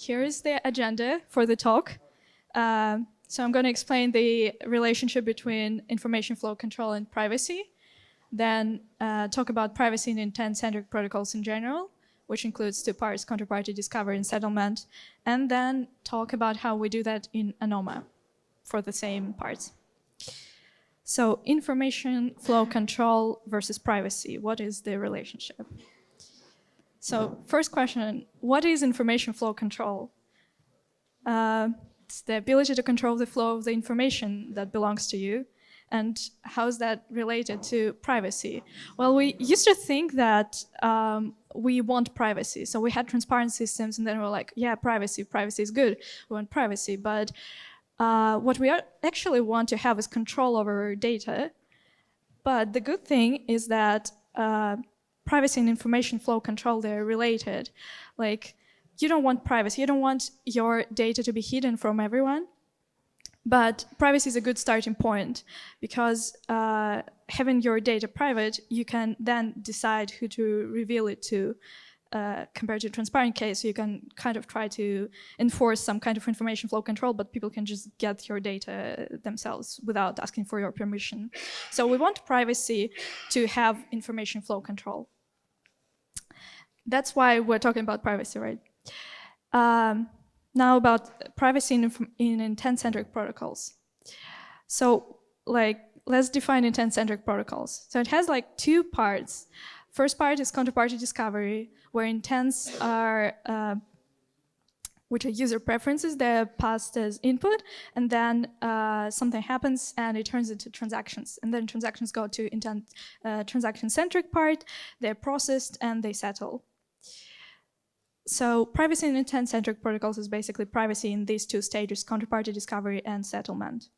here is the agenda for the talk. So I'm going to explain the relationship between information flow control and privacy, then talk about privacy in intent-centric protocols in general, which includes two parts, counterparty discovery and settlement, and then talk about how we do that in ANOMA for the same parts. So information flow control versus privacy, what is the relationship? So first question, what is information flow control? It's the ability to control the flow of the information that belongs to you. And how is that related to privacy? Well, we used to think that we want privacy. So we had transparent systems, and then we're like, yeah, privacy is good. We want privacy. But what we actually want to have is control over our data. But the good thing is that privacy and information flow control, they're related. Like, you don't want privacy. You don't want your data to be hidden from everyone. But privacy is a good starting point because having your data private, you can then decide who to reveal it to. Compared to a transparent case, you can kind of try to enforce some kind of information flow control, but people can just get your data themselves without asking for your permission. So we want privacy to have information flow control. That's why we're talking about privacy, right? Now about privacy in intent-centric protocols. So let's define intent-centric protocols. So it has two parts. First part is counterparty discovery, where intents are, which are user preferences, they're passed as input, and then something happens and it turns into transactions. And then transactions go to intent transaction-centric part, they're processed and they settle. So privacy in intent-centric protocols is basically privacy in these two stages, counterparty discovery and settlement.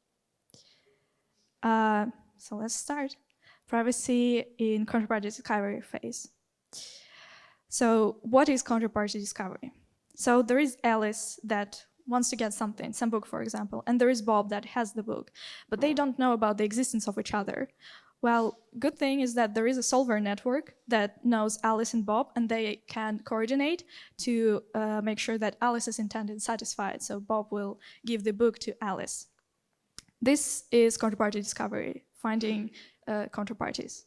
So let's start. Privacy in counterparty discovery phase. So what is counterparty discovery? So there is Alice that wants to get something, some book, for example, and there is Bob that has the book, but they don't know about the existence of each other. Well, good thing is that there is a solver network that knows Alice and Bob, and they can coordinate to make sure that Alice's intent is satisfied. So Bob will give the book to Alice. This is counterparty discovery, finding counterparties.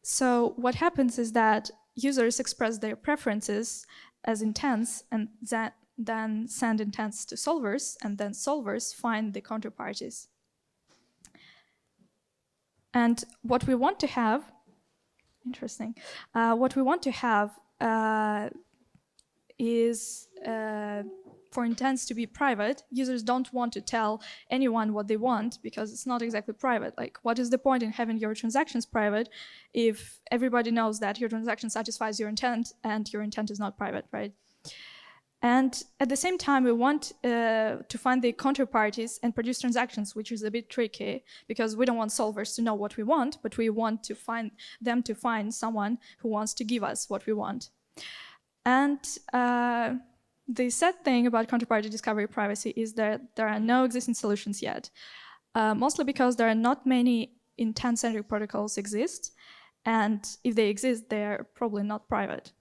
So what happens is that users express their preferences as intents and then send intents to solvers, and then solvers find the counterparties. And what we want to have, interesting, what we want to have is for intents to be private. Users don't want to tell anyone what they want because it's not exactly private. Like, what is the point in having your transactions private if everybody knows that your transaction satisfies your intent and your intent is not private, right? And at the same time, we want to find the counterparties and produce transactions, which is a bit tricky because we don't want solvers to know what we want, but we want to find them to find someone who wants to give us what we want. And the sad thing about counterparty discovery privacy is that there are no existing solutions yet, mostly because there are not many intent-centric protocols exist, and if they exist, they're probably not private.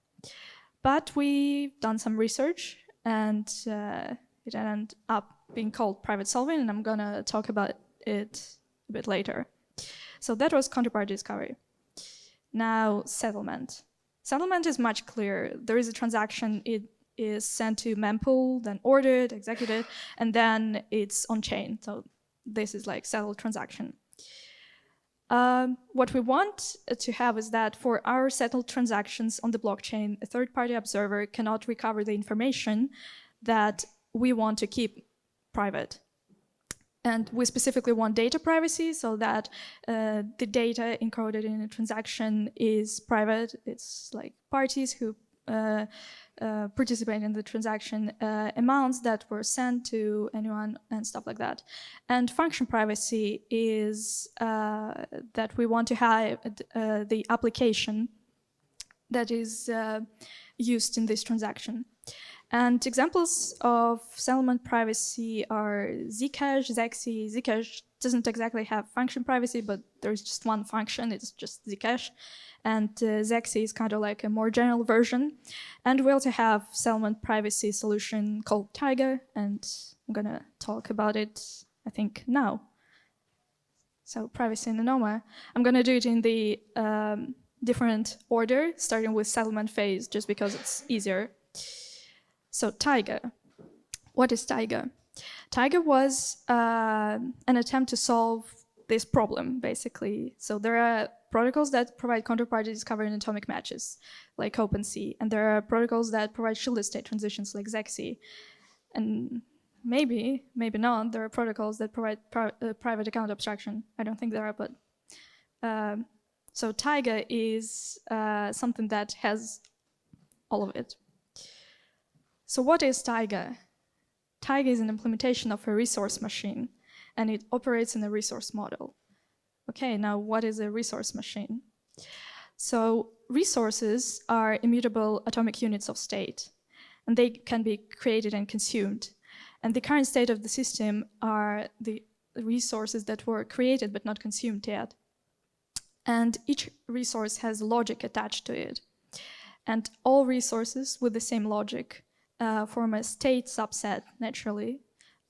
But we've done some research, and it ended up being called private solving, and I'm gonna talk about it a bit later. So that was counterparty discovery. Now, settlement. Settlement is much clearer. There is a transaction, it is sent to mempool, then ordered, executed, and then it's on chain. So this is like settled transaction. What we want to have is that for our settled transactions on the blockchain, a third-party observer cannot recover the information that we want to keep private. And we specifically want data privacy so that the data encoded in a transaction is private. It's like parties who participate in the transaction, amounts that were sent to anyone, and stuff like that. And function privacy is that we want to have the application that is used in this transaction. And examples of settlement privacy are Zcash, Zexi, Zcash doesn't exactly have function privacy, but there's just one function, it's just Zcash. And Zexy is kind of like a more general version. And we also have settlement privacy solution called Taiga, and I'm gonna talk about it, I think, now. So privacy in ANOMA. I'm gonna do it in the different order, starting with settlement phase, just because it's easier. So Taiga. What is Taiga? Taiga was an attempt to solve this problem, basically. So there are protocols that provide counterparty discovery in atomic matches, like OpenSea, and there are protocols that provide shielded state transitions, like Zexy. And maybe not, there are protocols that provide private account abstraction. I don't think there are, but... so Taiga is something that has all of it. So what is Taiga? Taiga is an implementation of a resource machine, and it operates in a resource model. Okay, now what is a resource machine? So resources are immutable atomic units of state, and they can be created and consumed. And the current state of the system are the resources that were created but not consumed yet. And each resource has logic attached to it. And all resources with the same logic form a state subset, naturally.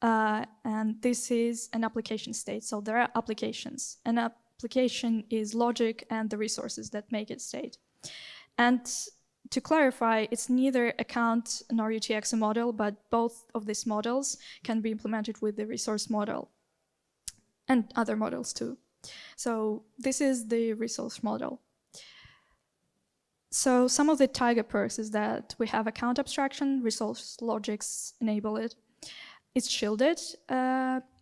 And this is an application state. So there are applications. An application is logic and the resources that make it state. And to clarify, it's neither a count nor UTXO model, but both of these models can be implemented with the resource model and other models too. So this is the resource model. So some of the Taiga perks is that we have account abstraction, resource logics enable it. It's shielded,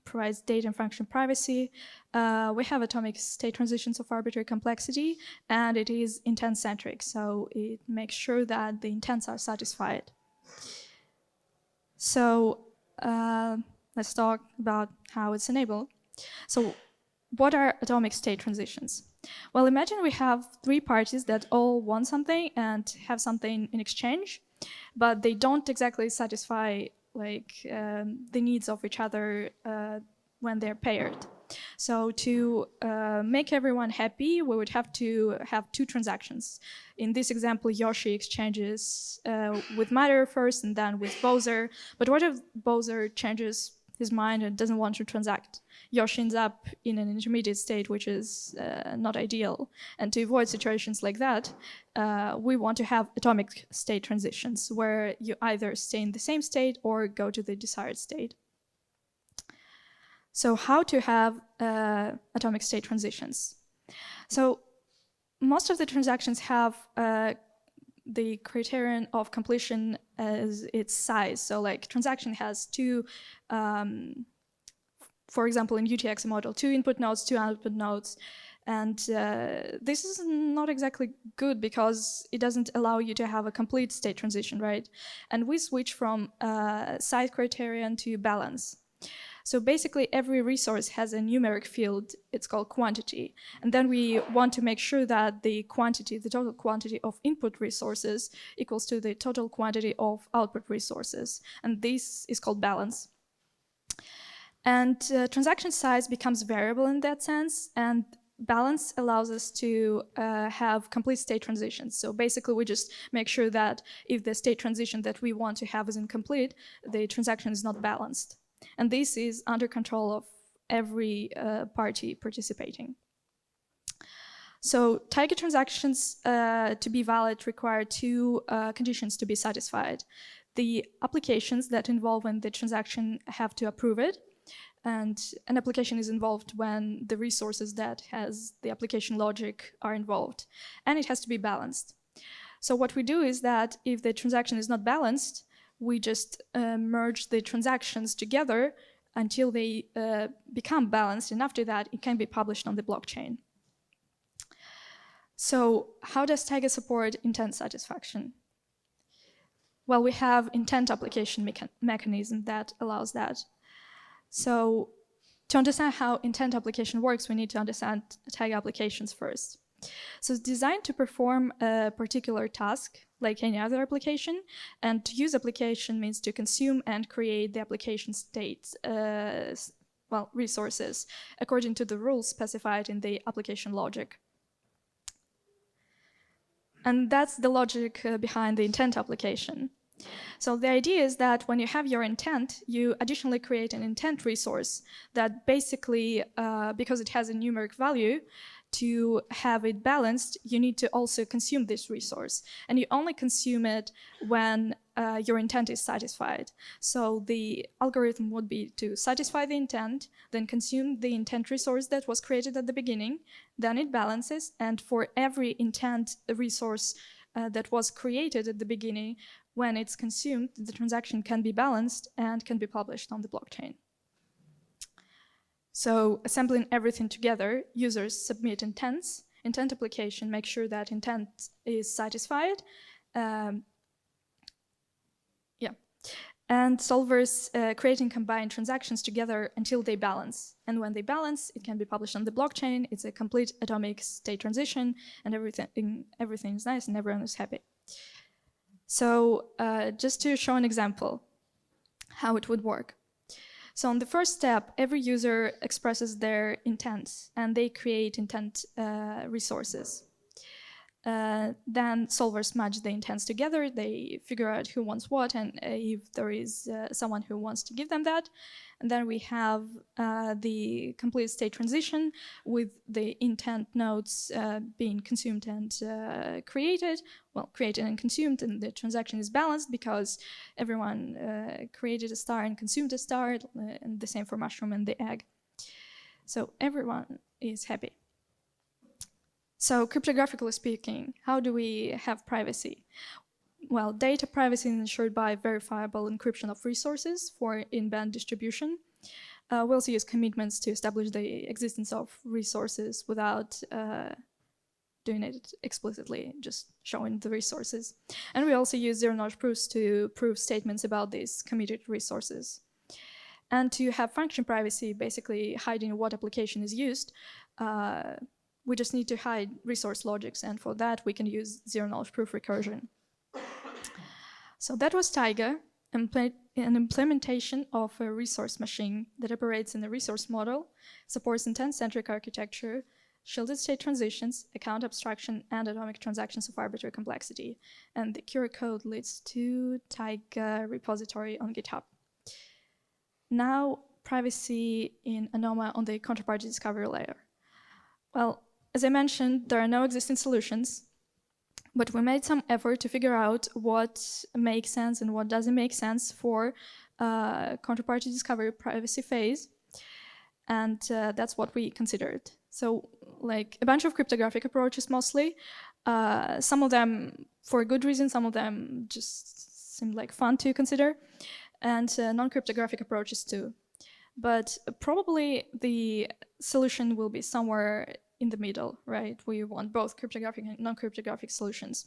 provides data and function privacy. We have atomic state transitions of arbitrary complexity, and it is intent-centric, so it makes sure that the intents are satisfied. So let's talk about how it's enabled. So what are atomic state transitions? Well, imagine we have three parties that all want something and have something in exchange, but they don't exactly satisfy the needs of each other when they're paired. So to make everyone happy, we would have to have two transactions. In this example, Yoshi exchanges with Matter first and then with Bowser. But what if Bowser changes his mind and doesn't want to transact? Yoshi ends up in an intermediate state, which is not ideal. And to avoid situations like that, we want to have atomic state transitions, where you either stay in the same state or go to the desired state. So how to have atomic state transitions? So most of the transactions have the criterion of completion as its size. So like transaction has two, for example, in UTXO model, 2 input nodes, 2 output nodes. And this is not exactly good because it doesn't allow you to have a complete state transition, right? And we switch from size criterion to balance. So basically every resource has a numeric field, it's called quantity. And then we want to make sure that the quantity, the total quantity of input resources equals to the total quantity of output resources. And this is called balance. And transaction size becomes variable in that sense, and balance allows us to have complete state transitions. So basically we just make sure that if the state transition that we want to have is incomplete, the transaction is not balanced. And this is under control of every party participating. So Taiga transactions to be valid require two conditions to be satisfied. The applications that involve in the transaction have to approve it, and an application is involved when the resources that has the application logic are involved, and it has to be balanced. So what we do is that if the transaction is not balanced, we just merge the transactions together until they become balanced, and after that it can be published on the blockchain. So how does Taiga support intent satisfaction? Well, we have intent application mechanism that allows that. So to understand how intent application works, we need to understand Taiga applications first. So it's designed to perform a particular task like any other application, and to use application means to consume and create the application state resources according to the rules specified in the application logic. And that's the logic behind the intent application. So the idea is that when you have your intent, you additionally create an intent resource that basically, because it has a numeric value, to have it balanced, you need to also consume this resource. And you only consume it when your intent is satisfied. So the algorithm would be to satisfy the intent, then consume the intent resource that was created at the beginning, then it balances, and for every intent resource that was created at the beginning, when it's consumed, the transaction can be balanced and can be published on the blockchain. So assembling everything together, users submit intents, intent application makes sure that intent is satisfied. And solvers create and combine transactions together until they balance. And when they balance, it can be published on the blockchain. It's a complete atomic state transition, and everything is nice and everyone is happy. So just to show an example how it would work. So on the first step, every user expresses their intents, and they create intent resources. Then solvers match the intents together, they figure out who wants what, and if there is someone who wants to give them that. And then we have the complete state transition with the intent nodes being consumed and created. Well, created and consumed, and the transaction is balanced because everyone created a star and consumed a star, and the same for mushroom and the egg. So everyone is happy. So cryptographically speaking, how do we have privacy? Well, data privacy is ensured by verifiable encryption of resources for in-band distribution. We also use commitments to establish the existence of resources without doing it explicitly, just showing the resources. And we also use zero-knowledge proofs to prove statements about these committed resources. And to have function privacy, basically hiding what application is used, we just need to hide resource logics, and for that we can use zero-knowledge proof recursion. So that was Taiga, an implementation of a resource machine that operates in a resource model, supports intent-centric architecture, shielded state transitions, account abstraction, and atomic transactions of arbitrary complexity. And the QR code leads to Taiga repository on GitHub. Now, privacy in ANOMA on the counterparty discovery layer. Well, as I mentioned, there are no existing solutions, but we made some effort to figure out what makes sense and what doesn't make sense for counterparty discovery privacy phase, and that's what we considered. So, like a bunch of cryptographic approaches mostly, some of them for a good reason, some of them just seemed like fun to consider, and non-cryptographic approaches too. But probably the solution will be somewhere in the middle, right? We want both cryptographic and non-cryptographic solutions.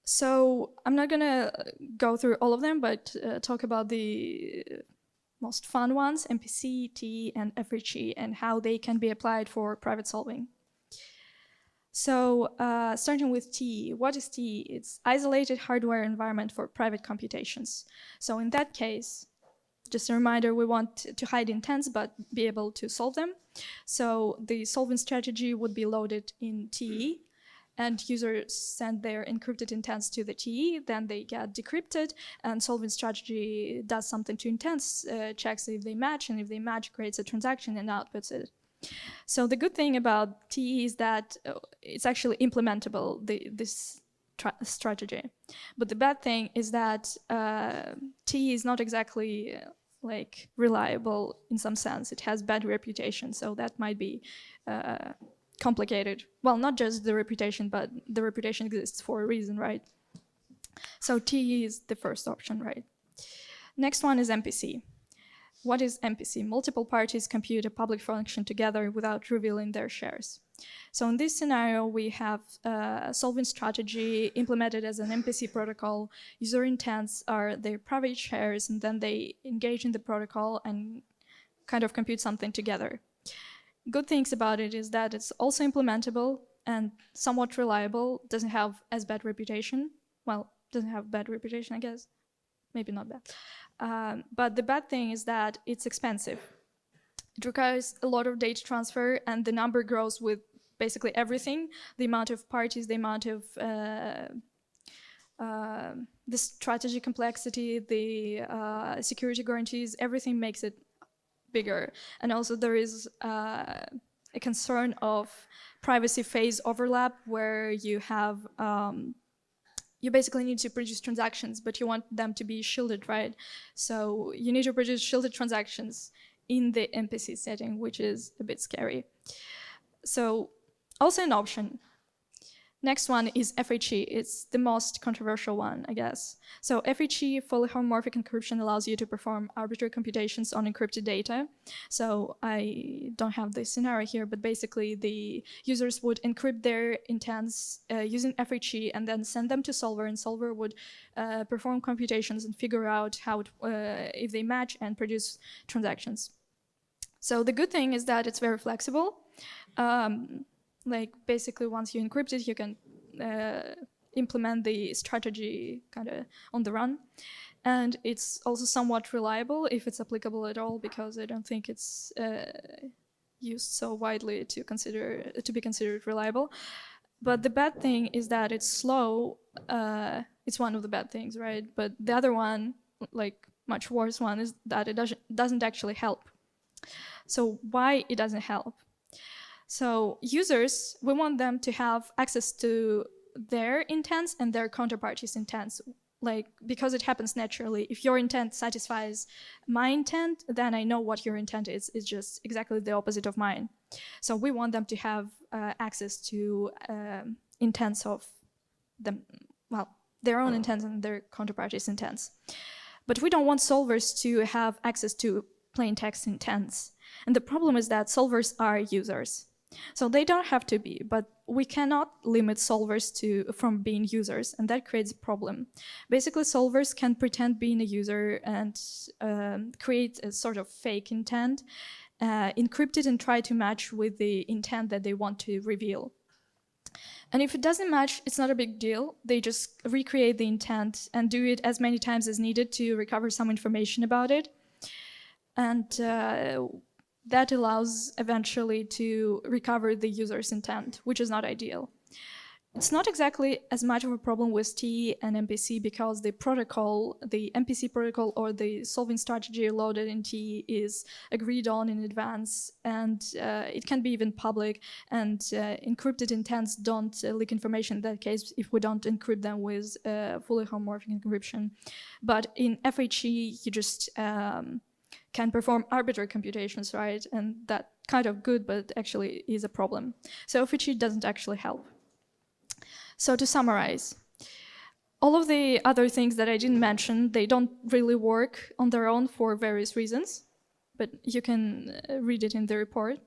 So I'm not gonna go through all of them, but talk about the most fun ones, MPC, TEE, and FHE, and how they can be applied for private solving. So starting with TEE, what is TEE? It's isolated hardware environment for private computations. So in that case, just a reminder, we want to hide intents but be able to solve them. So the solving strategy would be loaded in TEE, and users send their encrypted intents to the TEE, then they get decrypted, and solving strategy does something to intents, checks if they match, and if they match, creates a transaction and outputs it. So the good thing about TEE is that it's actually implementable, this strategy. But the bad thing is that TEE is not exactly like reliable in some sense. It has bad reputation, so that might be complicated. Well, not just the reputation, but the reputation exists for a reason, right? So TEE is the first option, right? Next one is MPC. What is MPC? Multiple parties compute a public function together without revealing their shares. So in this scenario, we have a solving strategy implemented as an MPC protocol. User intents are their private shares, and then they engage in the protocol and kind of compute something together. Good things about it is that it's also implementable and somewhat reliable, doesn't have as bad reputation. Well, doesn't have bad reputation, I guess. Maybe not bad. But the bad thing is that it's expensive. It requires a lot of data transfer, and the number grows with basically everything. The amount of parties, the amount of the strategy complexity, the security guarantees, everything makes it bigger. And also there is a concern of privacy phase overlap, where you have you basically need to produce transactions, but you want them to be shielded, right? So you need to produce shielded transactions in the MPC setting, which is a bit scary. So also an option. Next one is FHE. It's the most controversial one, I guess. So FHE, fully homomorphic encryption, allows you to perform arbitrary computations on encrypted data. So I don't have this scenario here, but basically the users would encrypt their intents using FHE and then send them to Solver, and Solver would perform computations and figure out how if they match and produce transactions. So the good thing is that it's very flexible. Like basically once you encrypt it, you can implement the strategy kind of on the run. And it's also somewhat reliable, if it's applicable at all, because I don't think it's used so widely to be considered reliable. But the bad thing is that it's slow. It's one of the bad things, right? But the other one, like much worse one, is that it doesn't actually help. So why it doesn't help? So users, we want them to have access to their intents and their counterparty's intents, like because it happens naturally. If your intent satisfies my intent, then I know what your intent is. It's just exactly the opposite of mine. So we want them to have access to intents of them, well, their own intents and their counterparty's intents. But we don't want solvers to have access to plain text intents. And the problem is that solvers are users. So they don't have to be, but we cannot limit solvers from being users, and that creates a problem. Basically, solvers can pretend being a user and create a sort of fake intent, encrypt it and try to match with the intent that they want to reveal. And if it doesn't match, it's not a big deal. They just recreate the intent and do it as many times as needed to recover some information about it. And that allows eventually to recover the user's intent, which is not ideal. It's not exactly as much of a problem with TE and MPC because the protocol, the MPC protocol or the solving strategy loaded in TE is agreed on in advance, and it can be even public, and encrypted intents don't leak information in that case if we don't encrypt them with fully homomorphic encryption. But in FHE, you just can perform arbitrary computations, right? And that kind of good, but actually is a problem. So FHE doesn't actually help. So to summarize, all of the other things that I didn't mention, they don't really work on their own for various reasons, but you can read it in the report.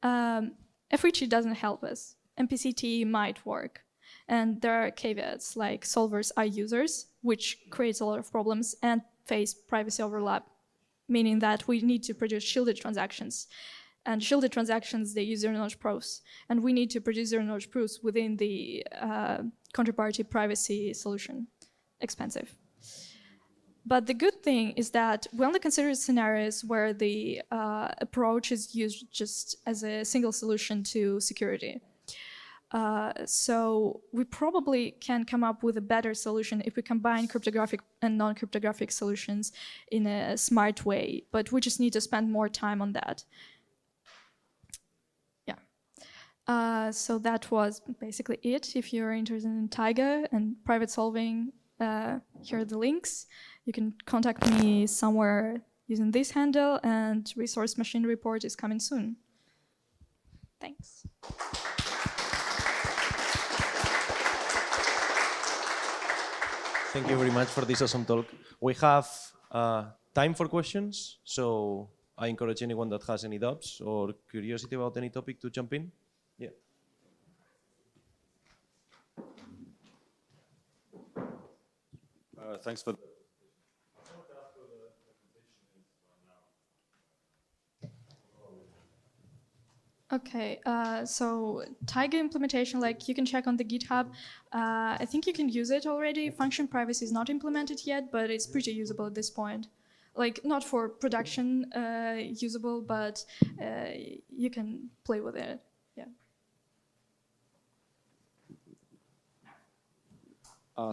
FHE doesn't help us. MPCT might work. And there are caveats, like solvers are users, which creates a lot of problems, and face privacy overlap, meaning that we need to produce shielded transactions. And shielded transactions, they use zero-knowledge proofs. And we need to produce zero-knowledge proofs within the counterparty privacy solution. Expensive. But the good thing is that we only consider scenarios where the approach is used just as a single solution to security. So we probably can come up with a better solution if we combine cryptographic and non-cryptographic solutions in a smart way, but we just need to spend more time on that. Yeah. So that was basically it. If you're interested in Taiga and private solving, here are the links. You can contact me somewhere using this handle, and Resource Machine Report is coming soon. Thanks. Thank you very much for this awesome talk. We have time for questions, so I encourage anyone that has any doubts or curiosity about any topic to jump in. Yeah. Thanks for. Okay, so Tiger implementation, like you can check on the GitHub. I think you can use it already. Function privacy is not implemented yet, but it's pretty usable at this point. Like not for production usable, but you can play with it. Yeah.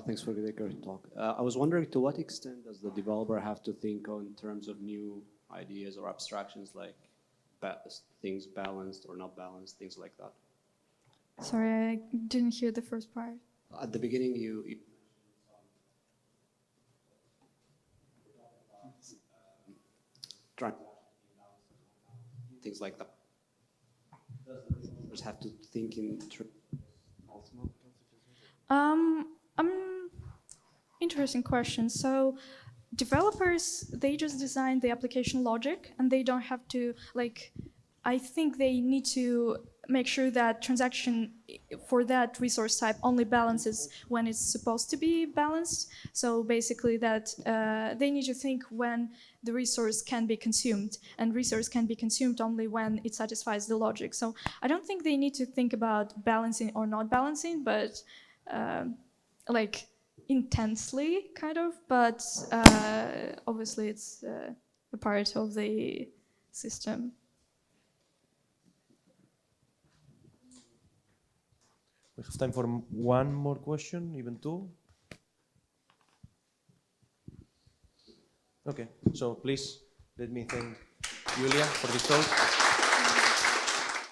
Thanks for the great talk. I was wondering, to what extent does the developer have to think in terms of new ideas or abstractions, like things balanced or not balanced, things like that? Sorry, I didn't hear the first part. At the beginning, you try things like that. Does the developers have to think in Interesting question. So developers, they just design the application logic and they don't have to, like, I think they need to make sure that transaction for that resource type only balances when it's supposed to be balanced. So basically that they need to think when the resource can be consumed, and resource can be consumed only when it satisfies the logic. So I don't think they need to think about balancing or not balancing, but like intensely kind of, but obviously it's a part of the system. We have time for one more question, even two. Okay, so please let me thank Julia for this talk.